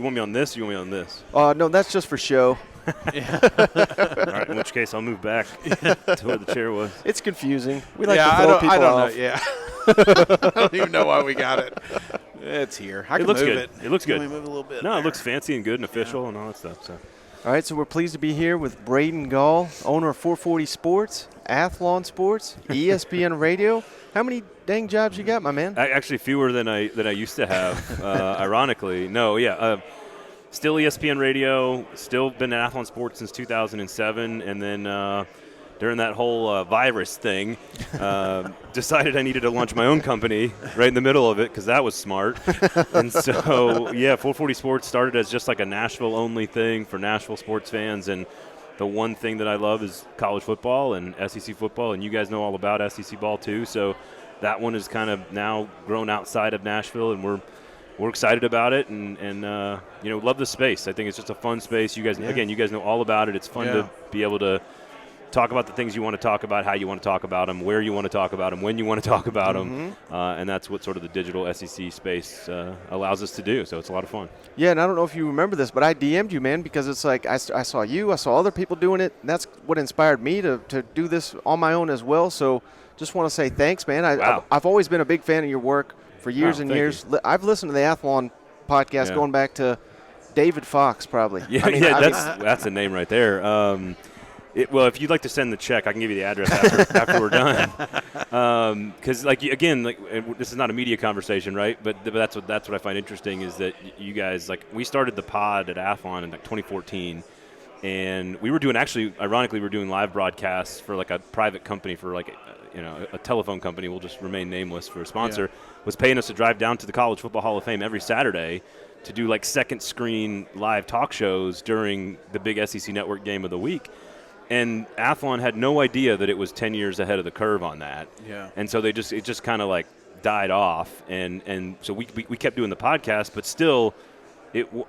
want me on this or you want me on this? No, that's just for show. All right, in which case I'll move back to where the chair was. It's confusing. We like to I throw don't, people I don't off. know. Yeah. I don't even know why we got it. It's here. I can looks move good. it. It looks Can good. we move a little bit? No, there? it looks fancy and good and official and all that stuff. So. All right, so we're pleased to be here with Braden Gall, owner of 440 Sports, Athlon Sports, ESPN Radio. How many dang jobs you got, my man? Actually, fewer than I used to have. Ironically, no, yeah. Still ESPN Radio. Still been at Athlon Sports since 2007, and then during that whole virus thing, decided I needed to launch my own company right in the middle of it because that was smart. And so, yeah, 440 Sports started as just like a Nashville-only thing for Nashville sports fans, and the one thing that I love is college football and SEC football, and you guys know all about SEC ball too. So that one is kind of now grown outside of Nashville, and we're excited about it, and love the space. I think it's just a fun space. You guys, again, you guys know all about it. It's fun to be able to talk about the things you want to talk about, how you want to talk about them, where you want to talk about them, when you want to talk about them, and that's what sort of the digital SEC space allows us to do. So it's a lot of fun. Yeah, and I don't know if you remember this, but I DM'd you, man, because it's like I saw you, I saw other people doing it, and that's what inspired me to do this on my own as well. So just want to say thanks, man. I've always been a big fan of your work for years and years. I've listened to the Athlon podcast going back to David Fox, probably. That's a name right there. Well, if you'd like to send the check, I can give you the address after we're done. Because, this is not a media conversation, right? But that's what I find interesting is that you guys, we started the pod at Athlon in 2014, and we were doing ironically, we were doing live broadcasts for a private company for a telephone company. We'll just remain nameless for a sponsor. Was paying us to drive down to the College Football Hall of Fame every Saturday to do second screen live talk shows during the big SEC Network game of the week. And Athlon had no idea that it was 10 years ahead of the curve on that. Yeah. And so it just kind of died off. And so we kept doing the podcast, but still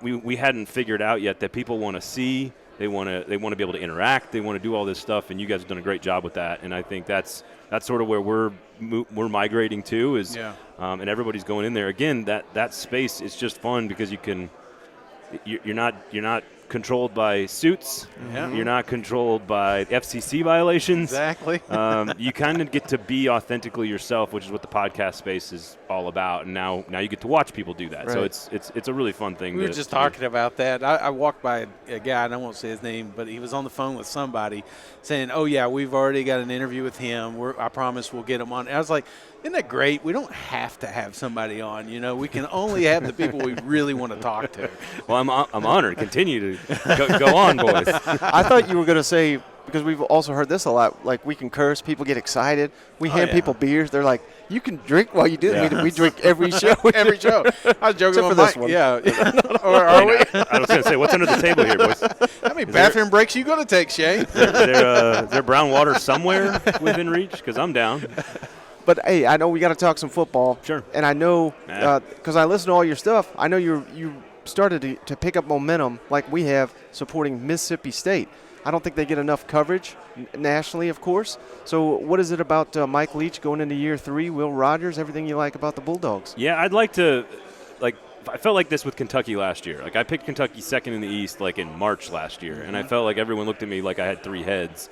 we hadn't figured out yet that people want to see, they want to be able to interact, they want to do all this stuff, and you guys have done a great job with that. And I think that's sort of where we're migrating to is and everybody's going in there. Again, that space is just fun because you're not controlled by suits. Yeah. You're not controlled by FCC violations. Exactly. You kind of get to be authentically yourself, which is what the podcast space is all about. And now you get to watch people do that. Right. So it's a really fun thing. We were just talking about that. I walked by a guy, and I won't say his name, but he was on the phone with somebody saying, "Oh yeah, we've already got an interview with him. I promise we'll get him on." And I was like, "Isn't that great? We don't have to have somebody on. We can only have the people we really want to talk to." Well, I'm honored. Continue to go on, boys. I thought you were going to say, because we've also heard this a lot, we can curse, people get excited. We hand people beers. They're like, you can drink while you do it. We drink every show. Every show. I was joking about this one. Yeah. Or are we? I was going to say, what's under the table here, boys? How many bathroom breaks are you going to take, Shane? Is there brown water somewhere within reach? Because I'm down. But, hey, I know we got to talk some football. Sure. And I know, because I listen to all your stuff, I know you started to pick up momentum like we have supporting Mississippi State. I don't think they get enough coverage nationally, of course. So what is it about Mike Leach going into year 3, Will Rogers, everything you like about the Bulldogs? Yeah, I'd like to I felt like this with Kentucky last year. I picked Kentucky second in the East in March last year, and I felt like everyone looked at me like I had 3 heads.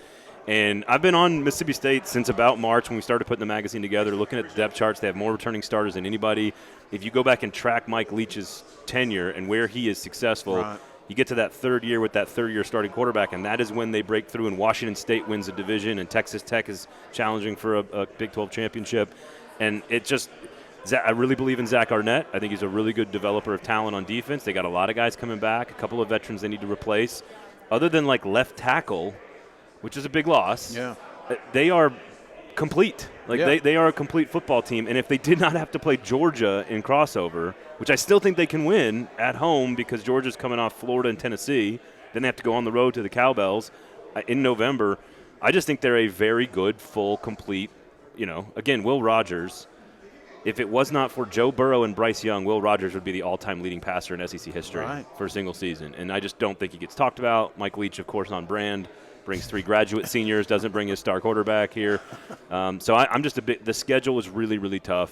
And I've been on Mississippi State since about March when we started putting the magazine together, looking at the depth charts. They have more returning starters than anybody. If you go back and track Mike Leach's tenure and where he is successful, you get to that third year with that third-year starting quarterback, and that is when they break through and Washington State wins a division and Texas Tech is challenging for a Big 12 championship. And I really believe in Zach Arnett. I think he's a really good developer of talent on defense. They got a lot of guys coming back, a couple of veterans they need to replace. Other than left tackle, which is a big loss, they are complete. They are a complete football team. And if they did not have to play Georgia in crossover, which I still think they can win at home because Georgia's coming off Florida and Tennessee, then they have to go on the road to the Cowbells in November. I just think they're a very good, full, complete, again, Will Rogers. If it was not for Joe Burrow and Bryce Young, Will Rogers would be the all-time leading passer in SEC history for a single season. And I just don't think he gets talked about. Mike Leach, of course, on brand. Brings 3 graduate seniors, doesn't bring his star quarterback here. So I'm just the schedule is really, really tough.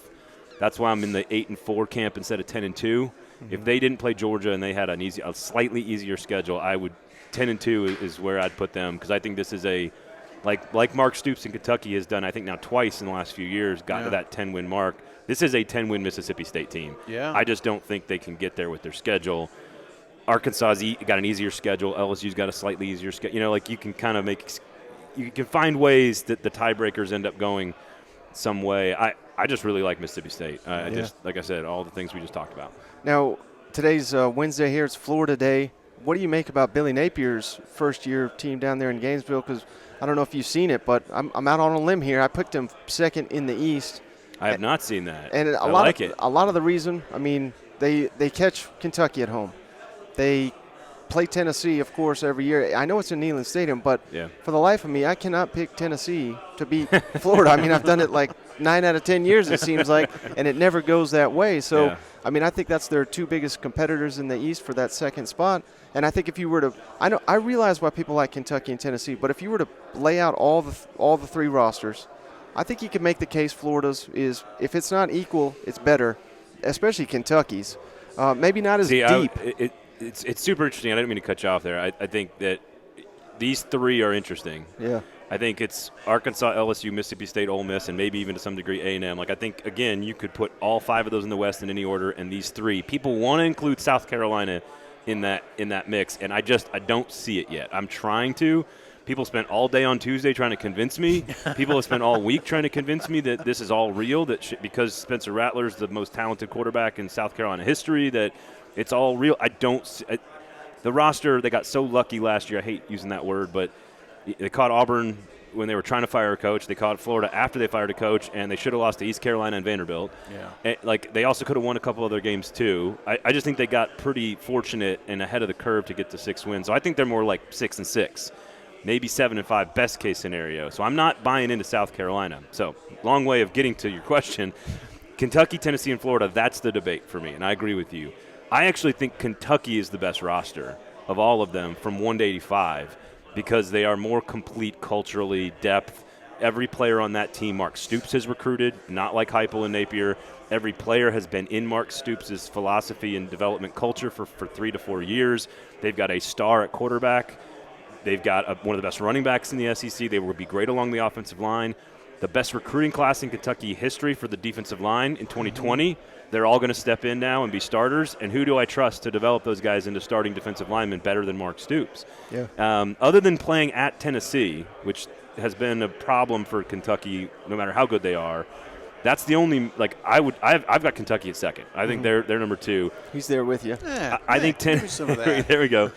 That's why I'm in the 8-4 camp instead of 10-2. If they didn't play Georgia and they had a slightly easier schedule, I would 10-2 is where I'd put them, because I think this is a like Mark Stoops in Kentucky has done, I think now twice in the last few years, got to that 10-win mark. This is a 10-win Mississippi State team. Yeah. I just don't think they can get there with their schedule. Arkansas's got an easier schedule. LSU's got a slightly easier schedule. You can kind of you can find ways that the tiebreakers end up going some way. I just really like Mississippi State. Just, like I said, all the things we just talked about. Now, today's Wednesday here. It's Florida Day. What do you make about Billy Napier's first-year team down there in Gainesville? Because I don't know if you've seen it, but I'm out on a limb here. I picked him second in the East. I have not seen that. And I like it. A lot of the reason, they catch Kentucky at home. They play Tennessee, of course, every year. I know it's in Neyland Stadium, but for the life of me, I cannot pick Tennessee to beat Florida. I've done it like 9 out of 10 years, it seems like, and it never goes that way. So, I think that's their two biggest competitors in the East for that second spot. And I think if you were to – I realize why people like Kentucky and Tennessee, but if you were to lay out all the three rosters, I think you could make the case Florida's is, if it's not equal, it's better, especially Kentucky's. Maybe not as deep. It's super interesting. I didn't mean to cut you off there. I think that these three are interesting. Yeah. I think it's Arkansas, LSU, Mississippi State, Ole Miss, and maybe even to some degree A&M. I think, again, you could put all 5 of those in the West in any order, and these 3. People want to include South Carolina in that mix, and I don't see it yet. I'm trying to. People spent all day on Tuesday trying to convince me. People have spent all week trying to convince me that this is all real, because Spencer Rattler's the most talented quarterback in South Carolina history, that it's all real. I don't see the roster. They got so lucky last year. I hate using that word, but they caught Auburn when they were trying to fire a coach. They caught Florida after they fired a coach, and they should have lost to East Carolina and Vanderbilt. Yeah. And, they also could have won a couple other games too. I just think they got pretty fortunate and ahead of the curve to get to 6 wins. So I think they're more like 6-6. Maybe 7-5, best case scenario. So I'm not buying into South Carolina. So long way of getting to your question. Kentucky, Tennessee, and Florida, that's the debate for me, and I agree with you. I actually think Kentucky is the best roster of all of them from 1 to 85 because they are more complete culturally, depth. Every player on that team, Mark Stoops has recruited, not like Heupel and Napier. Every player has been in Mark Stoops' philosophy and development culture for 3 to 4 years. They've got a star at quarterback. They've got one of the best running backs in the SEC. They will be great along the offensive line. The best recruiting class in Kentucky history for the defensive line in 2020. They're all going to step in now and be starters. And who do I trust to develop those guys into starting defensive linemen better than Mark Stoops? Yeah. Other than playing at Tennessee, which has been a problem for Kentucky no matter how good they are, that's the only I've got Kentucky at second. I think they're number 2. He's there with you. Yeah, I think some of that. There we go.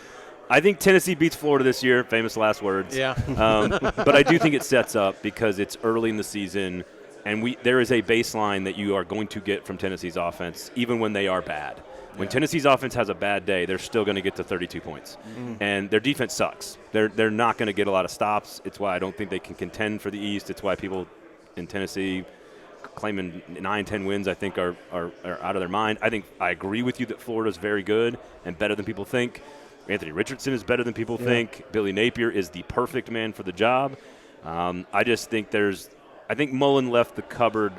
I think Tennessee beats Florida this year, famous last words. Yeah. But I do think it sets up because it's early in the season, and there is a baseline that you are going to get from Tennessee's offense, even when they are bad. When Tennessee's offense has a bad day, they're still going to get to 32 points. And their defense sucks. They're not going to get a lot of stops. It's why I don't think they can contend for the East. It's why people in Tennessee claiming 9-10 wins, I think, are out of their mind. I agree with you that Florida's very good and better than people think. Anthony Richardson is better than people think. Billy Napier is the perfect man for the job. I just think I think Mullen left the cupboard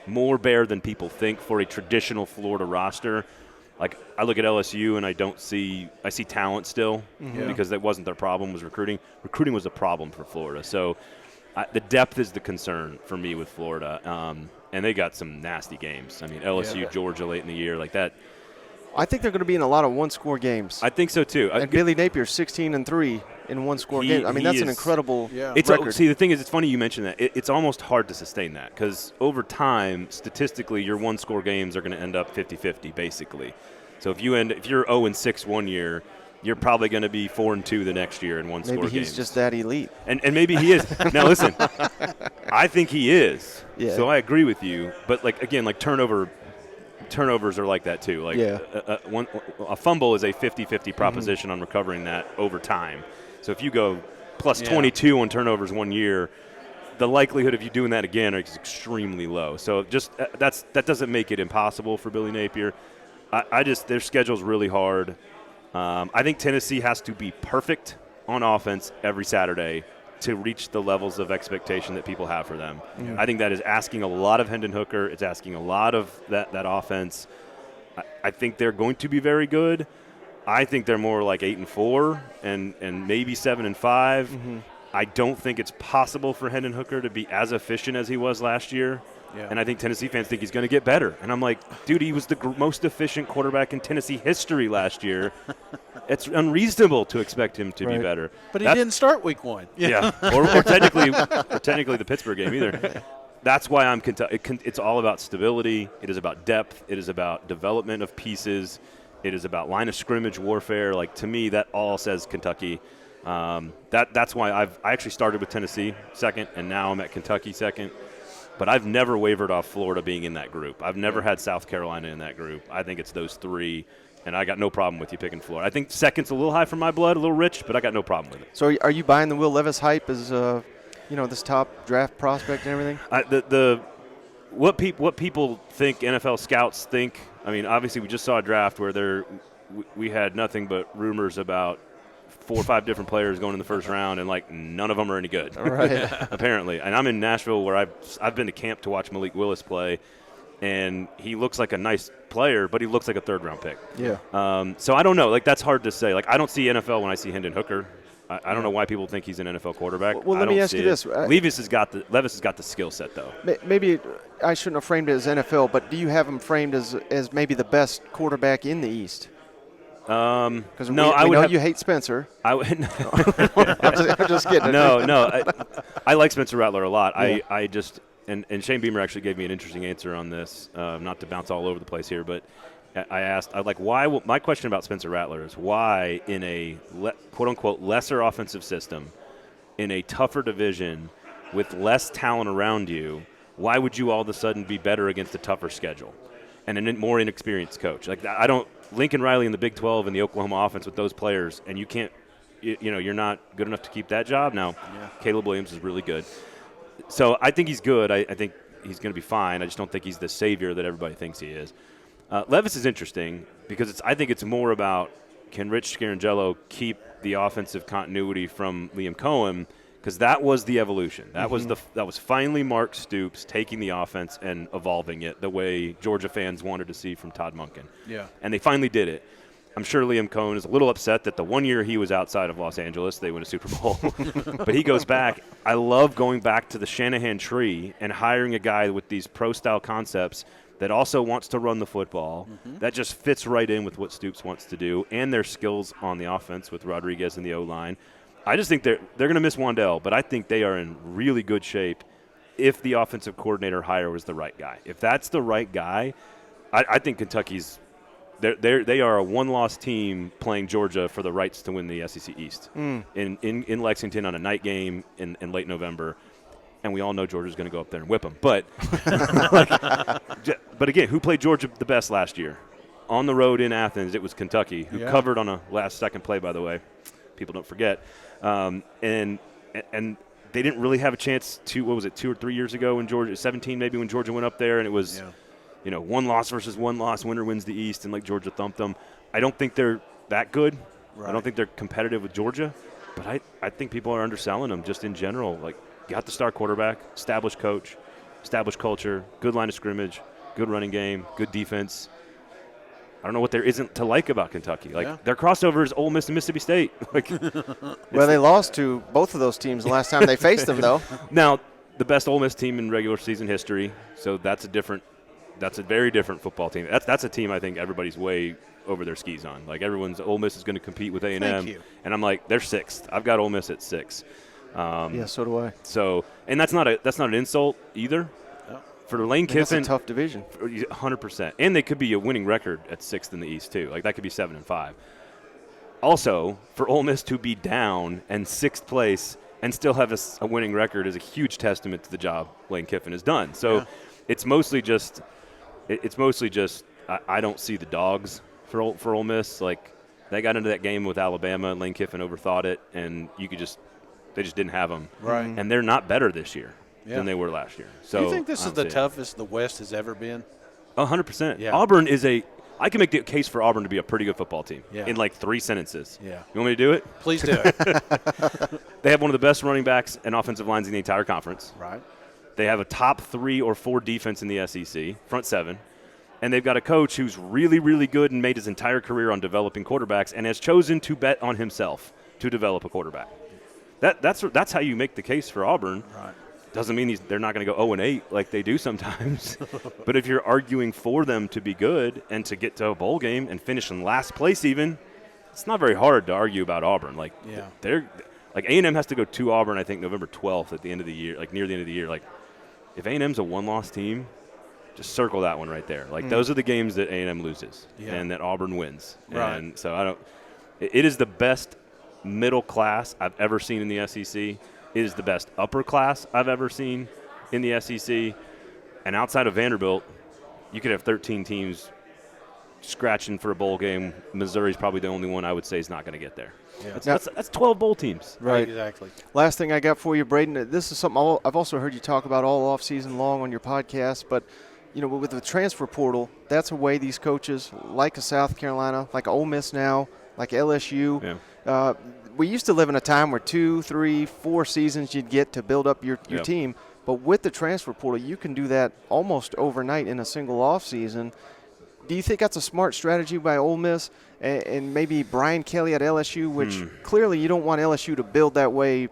more bare than people think for a traditional Florida roster. I look at LSU and I see talent still because that wasn't their problem, was recruiting. Recruiting was a problem for Florida. So the depth is the concern for me with Florida. And they got some nasty games. LSU, Georgia late in the year, like that. I think they're going to be in a lot of one-score games. I think so too. And Billy Napier's 16-3 in one-score games. That's an incredible record. See, the thing is, it's funny you mentioned that. It's almost hard to sustain that because over time, statistically, your one-score games are going to end up 50-50, basically. So if you're 0-6 one year, you're probably going to be 4-2 the next year in one-score games. Maybe he's just that elite. And maybe he is. Now, listen, I think he is. Yeah. So I agree with you. But, turnovers are like that too. A fumble is a 50-50 proposition on recovering that over time. So if you go plus 22 on turnovers one year, the likelihood of you doing that again is extremely low. So that doesn't make it impossible for Billy Napier. Their schedule's really hard. I think Tennessee has to be perfect on offense every Saturday to reach the levels of expectation that people have for them. I think that is asking a lot of Hendon Hooker. It's asking a lot of that offense. I think they're going to be very good. I think they're more like 8-4 and maybe 7-5. Mm-hmm. I don't think it's possible for Hendon Hooker to be as efficient as he was last year. Yeah. And I think Tennessee fans think he's going to get better. And I'm like, dude, he was the most efficient quarterback in Tennessee history last year. It's unreasonable to expect him to be better. But he didn't start week 1. Yeah, or technically the Pittsburgh game either. That's why I'm Kentucky. It's all about stability. It is about depth. It is about development of pieces. It is about line of scrimmage warfare. Like, to me, that all says Kentucky. That's why I actually started with Tennessee second, and now I'm at Kentucky second. But I've never wavered off Florida being in that group. I've never had South Carolina in that group. I think it's those three, and I got no problem with you picking Florida. I think second's a little high for my blood, a little rich, but I got no problem with it. So are you buying the Will Levis hype as this top draft prospect and everything? What people think NFL scouts think. I mean, obviously we just saw a draft where we had nothing but rumors about 4 or 5 different players going in the first round, and like none of them are any good. Right. Apparently. And I'm in Nashville where I've been to camp to watch Malik Willis play, and he looks like a nice player, but he looks like a third-round pick. Yeah. So I don't know. Like, that's hard to say. Like, I don't see NFL when I see Hendon Hooker. I don't know why people think he's an NFL quarterback. Well, let me ask you this. Levis has got the skill set, though. Maybe I shouldn't have framed it as NFL, but do you have him framed as maybe the best quarterback in the East? Because no, I know you hate Spencer. I'm just kidding. No. I like Spencer Rattler a lot. Yeah. I just and Shane Beamer actually gave me an interesting answer on this. Not to bounce all over the place here, but I asked, why? My question about Spencer Rattler is why in a quote unquote lesser offensive system, in a tougher division, with less talent around you, why would you all of a sudden be better against a tougher schedule and a more inexperienced coach? Like, I don't. Lincoln Riley in the Big 12 and the Oklahoma offense with those players, and you can't, you're not good enough to keep that job. Now, Caleb Williams is really good. So I think he's good. I think he's going to be fine. I just don't think he's the savior that everybody thinks he is. Levis is interesting because I think it's more about, can Rich Scarangello keep the offensive continuity from Liam Cohen, because that was the evolution. That was finally Mark Stoops taking the offense and evolving it the way Georgia fans wanted to see from Todd Monken. Yeah. And they finally did it. I'm sure Liam Cohen is a little upset that the 1 year he was outside of Los Angeles, they win a Super Bowl. But he goes back. I love going back to the Shanahan tree and hiring a guy with these pro-style concepts that also wants to run the football. That just fits right in with what Stoops wants to do and their skills on the offense with Rodriguez and the O-line. I just think they're going to miss Wandell, but I think they are in really good shape if the offensive coordinator hire was the right guy. If that's the right guy, I think Kentucky's they are a one-loss team playing Georgia for the rights to win the SEC East in Lexington on a night game in late November. And we all know Georgia's going to go up there and whip them. But, but again, who played Georgia the best last year? On the road in Athens, it was Kentucky, who covered on a last-second play, by the way. People don't forget. And they didn't really have a chance 2 or 3 years ago in Georgia, 17 maybe, when Georgia went up there, and it was, one loss versus one loss, winner wins the East, and like Georgia thumped them. I don't think they're that good. Right. I don't think they're competitive with Georgia, but I think people are underselling them just in general. Like, got the star quarterback, established coach, established culture, good line of scrimmage, good running game, good defense. I don't know what there isn't to like about Kentucky. Like, their crossover is Ole Miss and Mississippi State. Like, well, they lost to both of those teams the last time they faced them, though. Now, the best Ole Miss team in regular season history, so that's a very different football team. That's a team I think everybody's way over their skis on. Like, Ole Miss is going to compete with A&M. Thank you. And I'm like, they're 6th. I've got Ole Miss at 6. Yeah, so do I. So, and that's not an insult either. For Lane Kiffin, that's a tough division. 100%. And they could be a winning record at 6th in the East, too. Like, that could be 7-5. Also, for Ole Miss to be down and 6th place and still have a winning record is a huge testament to the job Lane Kiffin has done. So it's mostly just I don't see the dogs for Ole Miss. Like, they got into that game with Alabama, and Lane Kiffin overthought it, and they just didn't have them. Right. And they're not better this year than they were last year. So do you think this is the toughest the West has ever been? 100%. Yeah. Auburn is I can make the case for Auburn to be a pretty good football team in like 3 sentences. Yeah. You want me to do it? Please do it. They have one of the best running backs and offensive lines in the entire conference. Right. They have a top 3 or 4 defense in the SEC, front 7. and they've got a coach who's really, really good and made his entire career on developing quarterbacks and has chosen to bet on himself to develop a quarterback. That's how you make the case for Auburn. Right. Doesn't mean they're not going to go 0-8 like they do sometimes. But if you're arguing for them to be good and to get to a bowl game and finish in last place even, it's not very hard to argue about Auburn. Like, they're like A&M has to go to Auburn, I think, November 12th at the end of the year, like near the end of the year. Like, if A&M's a one-loss team, just circle that one right there. Like, those are the games that A&M loses and that Auburn wins. Right. And so it is the best middle class I've ever seen in the SEC. It is the best upper class I've ever seen in the SEC. And outside of Vanderbilt, you could have 13 teams scratching for a bowl game. Missouri's probably the only one I would say is not going to get there. Yeah. That's 12 bowl teams. Right. Exactly. Last thing I got for you, Braden, this is something I've also heard you talk about all offseason long on your podcast, but with the transfer portal, that's a way these coaches, like a South Carolina, like Ole Miss now, like LSU, we used to live in a time where 2, 3, 4 seasons you'd get to build up your team. But with the transfer portal, you can do that almost overnight in a single offseason. Do you think that's a smart strategy by Ole Miss and maybe Brian Kelly at LSU, which clearly you don't want LSU to build that way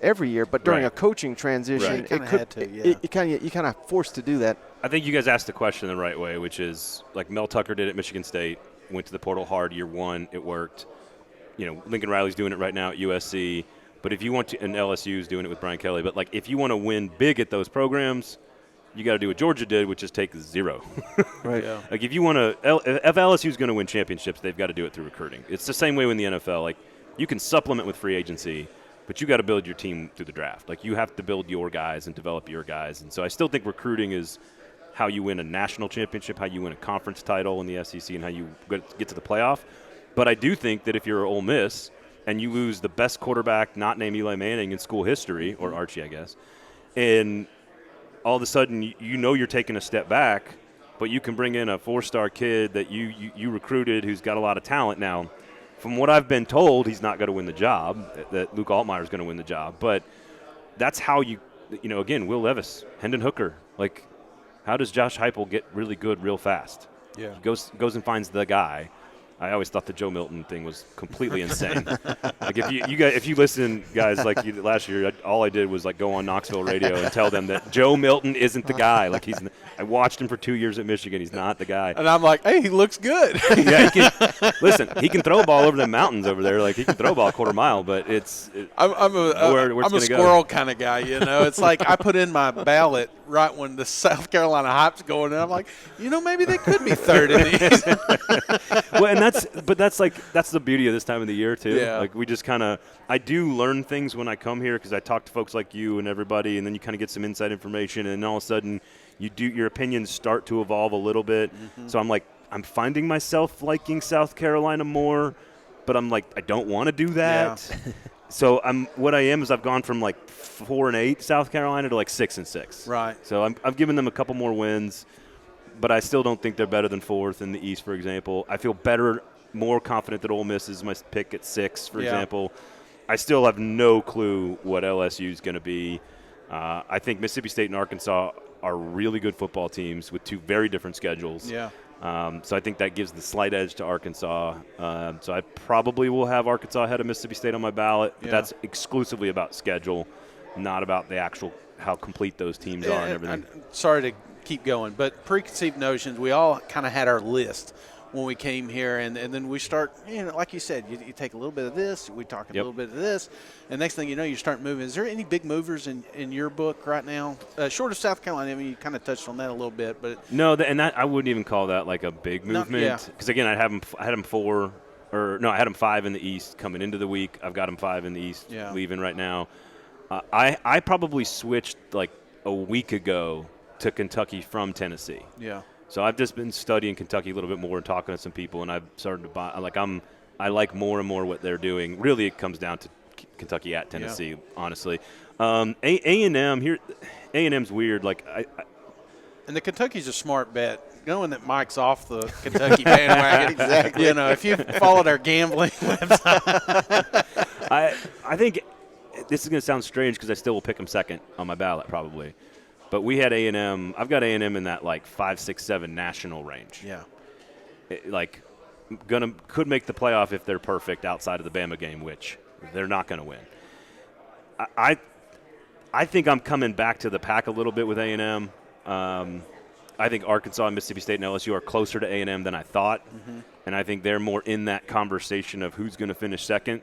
every year, but during a coaching transition, you kind of forced to do that. I think you guys asked the question the right way, which is like Mel Tucker did at Michigan State, went to the portal hard year one, it worked. Lincoln Riley's doing it right now at USC. But if you want to, and LSU's doing it with Brian Kelly, but like if you want to win big at those programs, you got to do what Georgia did, which is take 0. Right. Yeah. Like if you want to, if LSU's going to win championships, they've got to do it through recruiting. It's the same way in the NFL. Like you can supplement with free agency, but you got to build your team through the draft. Like you have to build your guys and develop your guys. And so I still think recruiting is how you win a national championship, how you win a conference title in the SEC, and how you get to the playoff. But I do think that if you're Ole Miss and you lose the best quarterback not named Eli Manning in school history, or Archie, I guess, and all of a sudden you're taking a step back, but you can bring in a 4-star kid that you recruited who's got a lot of talent now. From what I've been told, he's not going to win the job, that Luke Altmaier's going to win the job. But that's how again, Will Levis, Hendon Hooker. Like, how does Josh Heupel get really good real fast? Yeah. He goes and finds the guy. I always thought the Joe Milton thing was completely insane. Like if you listen, guys, like last year, all I did was like go on Knoxville radio and tell them that Joe Milton isn't the guy. Like I watched him for 2 years at Michigan. He's not the guy. And I'm like, hey, he looks good. Yeah, he can throw a ball over the mountains over there. Like he can throw a ball a quarter mile, but I'm a squirrel kind of guy. It's like I put in my ballot right when the South Carolina Hype's going, and I'm like, maybe they could be third in these. Well, and that's the beauty of this time of the year too. Yeah. Like we just I do learn things when I come here because I talk to folks like you and everybody, and then you kind of get some inside information, and all of a sudden your opinions start to evolve a little bit. Mm-hmm. So I'm finding myself liking South Carolina more, but I'm like, I don't want to do that. Yeah. So I've gone from like 4-8 South Carolina to like 6-6. Right. So I've given them a couple more wins, but I still don't think they're better than 4th in the East, for example. I feel more confident that Ole Miss is my pick at 6, for example. I still have no clue what LSU is going to be. I think Mississippi State and Arkansas are really good football teams with 2 very different schedules. Yeah. So I think that gives the slight edge to Arkansas. So I probably will have Arkansas ahead of Mississippi State on my ballot, but that's exclusively about schedule, not about the actual how complete those teams are and everything. Sorry to keep going, but preconceived notions, we all kind of had our list when we came here, and then we start, like you said, you take a little bit of this, we talk a little bit of this, and next thing you know, you start moving. Is there any big movers in your book right now? Short of South Carolina, I mean, you kind of touched on that a little bit, but no, I wouldn't even call that like a big movement, because again, I had them 5 in the East coming into the week. I've got them 5 in the East leaving right now. I probably switched like a week ago to Kentucky from Tennessee. Yeah. So I've just been studying Kentucky a little bit more and talking to some people, and I've started to buy. I like more and more what they're doing. Really, it comes down to Kentucky at Tennessee, honestly. A&M here, A&M's weird. And the Kentucky's a smart bet, knowing that Mike's off the Kentucky bandwagon. Exactly. If you followed our gambling website. I think this is going to sound strange because I still will pick them second on my ballot probably. But we had A&M. I've got A&M in that like 5, 6, 7 national range. Yeah. Could make the playoff if they're perfect outside of the Bama game, which they're not going to win. I think I'm coming back to the pack a little bit with A&M. I think Arkansas, Mississippi State, and LSU are closer to A&M than I thought. Mm-hmm. And I think they're more in that conversation of who's going to finish second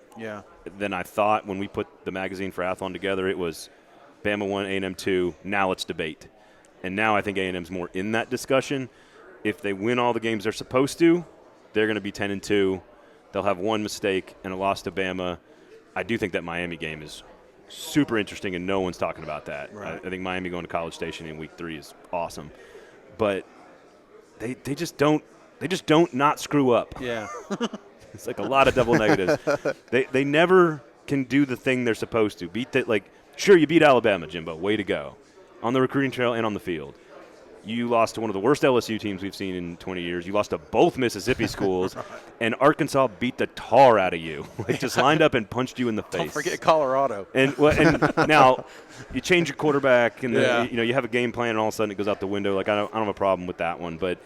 than I thought. When we put the magazine for Athlon together, it was Bama 1, A&M 2, now let's debate. And now I think A&M's more in that discussion. If they win all the games they're supposed to, they're going to be 10-2. They'll have one mistake and a loss to Bama. I do think that Miami game is super interesting, and no one's talking about that. Right. I think Miami going to College Station in week 3 is awesome. But they just don't not screw up. Yeah. It's like a lot of double negatives. They never can do the thing they're supposed to. Sure, you beat Alabama, Jimbo. Way to go. On the recruiting trail and on the field. You lost to one of the worst LSU teams we've seen in 20 years. You lost to both Mississippi schools, right. And Arkansas beat the tar out of you. Just lined up and punched you in the face. Don't forget Colorado. And now you change your quarterback, and you have a game plan, and all of a sudden it goes out the window. Like I don't have a problem with that one, but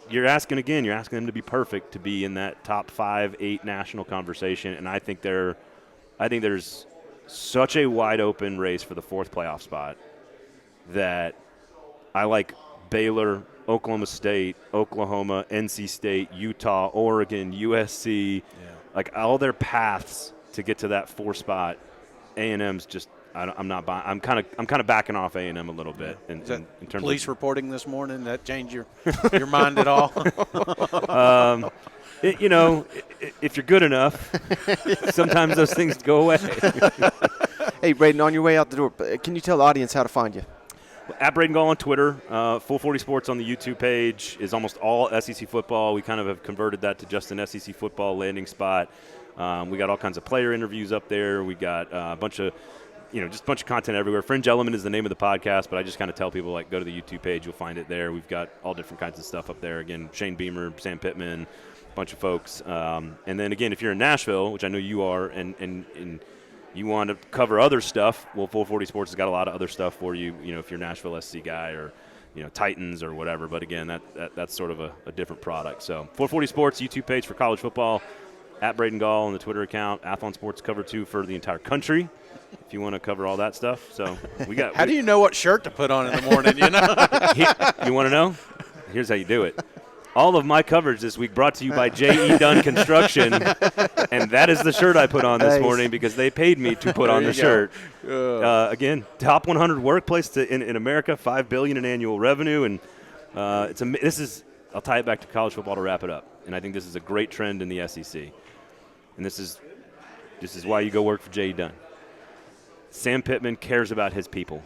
you're asking them to be perfect to be in that top 5, 8 national conversation, and I think there's such a wide open race for the 4th playoff spot that I like Baylor, Oklahoma State, Oklahoma, NC State, Utah, Oregon, USC, like all their paths to get to that 4 spot. A&M's just I'm not buying. I'm kind of backing off A&M a little bit in terms police reporting this morning. That changed your mind at all? If you're good enough, sometimes those things go away. Hey, Braden, on your way out the door, can you tell the audience how to find you? At Braden Gall on Twitter, Full 40 Sports on the YouTube page is almost all SEC football. We kind of have converted that to just an SEC football landing spot. We got all kinds of player interviews up there. We got a bunch of, just a bunch of content everywhere. Fringe Element is the name of the podcast, but I just kind of tell people, go to the YouTube page. You'll find it there. We've got all different kinds of stuff up there. Again, Shane Beamer, Sam Pittman, a bunch of folks. And then, again, if you're in Nashville, which I know you are, and you want to cover other stuff, well, Full 40 Sports has got a lot of other stuff for you, if you're a Nashville SC guy or, Titans or whatever. But, again, that's sort of a different product. So 440 Sports, YouTube page for college football, at Braden Gall on the Twitter account, Athlon Sports Cover 2 for the entire country, if you want to cover all that stuff. So we got. How do you know what shirt to put on in the morning, You want to know? Here's how you do it. All of my coverage this week brought to you by J.E. Dunn Construction, and that is the shirt I put on this morning because they paid me to put on the shirt. Again, top 100 workplace in America, $5 billion in annual revenue, and I'll tie it back to college football to wrap it up, and I think this is a great trend in the SEC, and this is why you go work for J.E. Dunn. Sam Pittman cares about his people.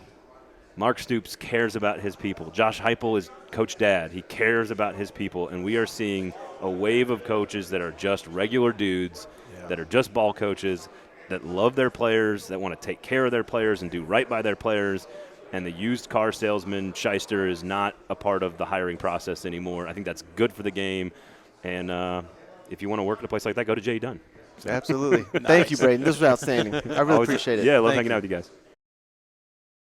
Mark Stoops cares about his people. Josh Heupel is Coach Dad. He cares about his people. And we are seeing a wave of coaches that are just regular dudes, that are just ball coaches, that love their players, that want to take care of their players and do right by their players. And the used car salesman shyster is not a part of the hiring process anymore. I think that's good for the game. And if you want to work at a place like that, go to J. Dunn. So. Absolutely. Nice. Thank you, Braden. This was outstanding. I really appreciate it. Yeah, I love hanging out with you guys.